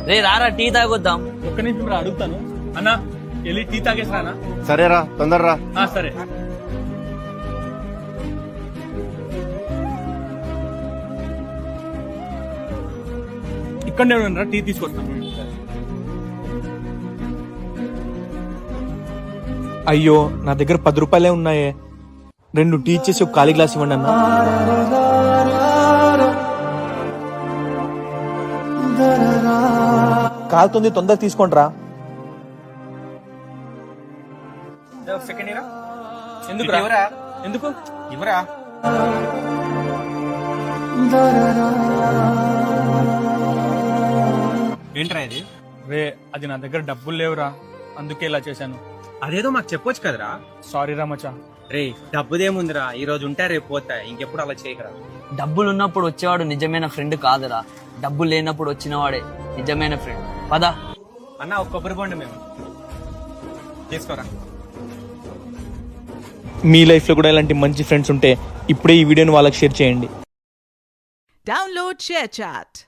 రే రారా టీ తాగొద్దాం. ఒక్క నిమిషం రా అడుగుతాను. అన్నా వెళ్ళి టీ తాగేసానా? సరేరా తొందరరా. సరే. ఇక్కడనే ఉన్నారా, టీ తీసుకొస్తాను. అయ్యో నా దగ్గర 10 రూపాయలే ఉన్నాయే. 2 టీ ఇచ్చేసి ఒక ఖాళీ గ్లాస్ ఇవ్వండి అన్న. కాలుతుంది, తొందర తీసుకోండి రా. సెకండ్ ఇయరా? ఎందుకు రా? ఎందుకు ఇవరా? ఏంట్రా ఇది? రే అది నా దగ్గర డబ్బులు లేవురా, అందుకే ఇలా చేశాను. అదేదో మాకు చెప్పొచ్చు కదరా. సారీ రా మచ్చా. రే డబ్బుదేముందిరా, ఈ రోజు ఉంటా రేపు పోతా, ఇంకెప్పుడు అలా చేయకరా. డబ్బులు ఉన్నప్పుడు వచ్చేవాడు నిజమైన ఫ్రెండ్ కాదురా, డబ్బులు లేనప్పుడు వచ్చినవాడే నిజమైన ఫ్రెండ్. పదా అన్న ఒక కొబ్బరి బొండ మేము తీసుకోరా. మీ లైఫ్ లో కూడా ఇలాంటి మంచి ఫ్రెండ్స్ ఉంటే ఇప్పుడే ఈ వీడియోని వాళ్ళకి షేర్ చేయండి. Download ShareChat.